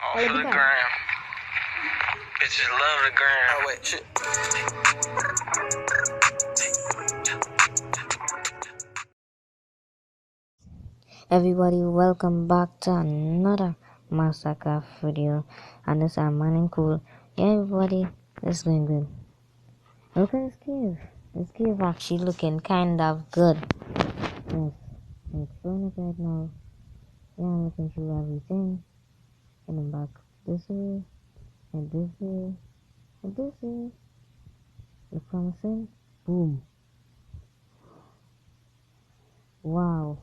All for the gram. Bitches love the gram. Oh, wait, shit. Everybody, welcome back to another Massacre video. And this is Man Cool. Yeah, everybody, it's going good. Look at this cave. This cave actually looking kind of good. Yes, I'm exploring it right now. Yeah, I'm looking through everything. And I'm back this way, and this way, and this way. Look promising. Boom. Wow.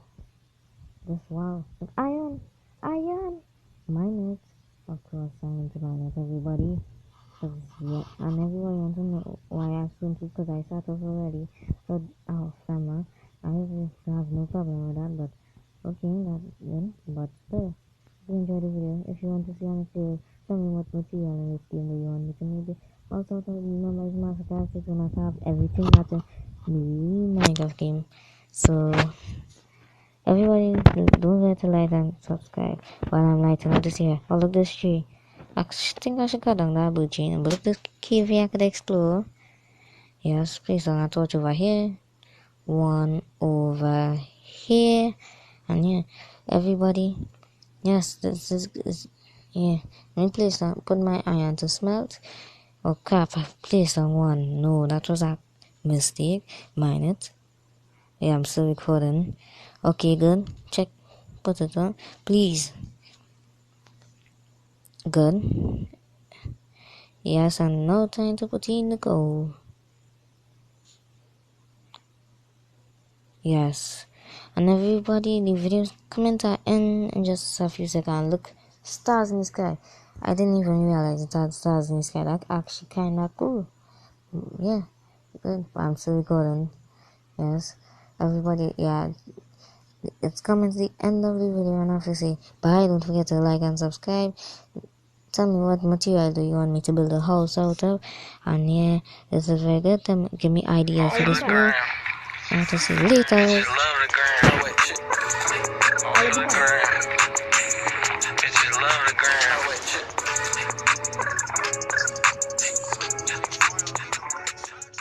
Wow. Iron. Mine it. Of course, I'm going to mine it, everybody. Yeah, and everybody wants to know why I swim to, because I start off already. So, summer. I have no problem with that, but okay, that's good. But still, if you enjoyed the video, if you want to see on the field, tell me what material in this game that you want me to make it. Also, remember, it's Massacre 6 when I have everything that's in the Minecraft game. So, everybody, don't forget to like and subscribe while I'm lighting up this here. Oh, look this tree. I think I should cut down that blue chain, but look this cave here I could explore. Yes, place down a torch over here. One over here. And yeah, everybody. Yes, this is yeah. Let me place down, put my iron to smelt. Oh crap, I placed on one. No, that was a mistake. Mine it. Yeah, I'm still recording. Okay, good. Check. Put it on. Please. Good. Yes, and no time to put in the goal. Yes. And everybody, the video comment at end in just a few seconds. Look, stars in the sky. I didn't even realize it had stars in the sky. That's actually kind of cool. Yeah. Good. I'm still recording. Yes. Everybody, yeah. It's coming to the end of the video, and I have to say bye. Don't forget to like and subscribe. Tell me what material do you want me to build a house out of, and yeah, this is very good. Give me ideas for this video. I have to see you later.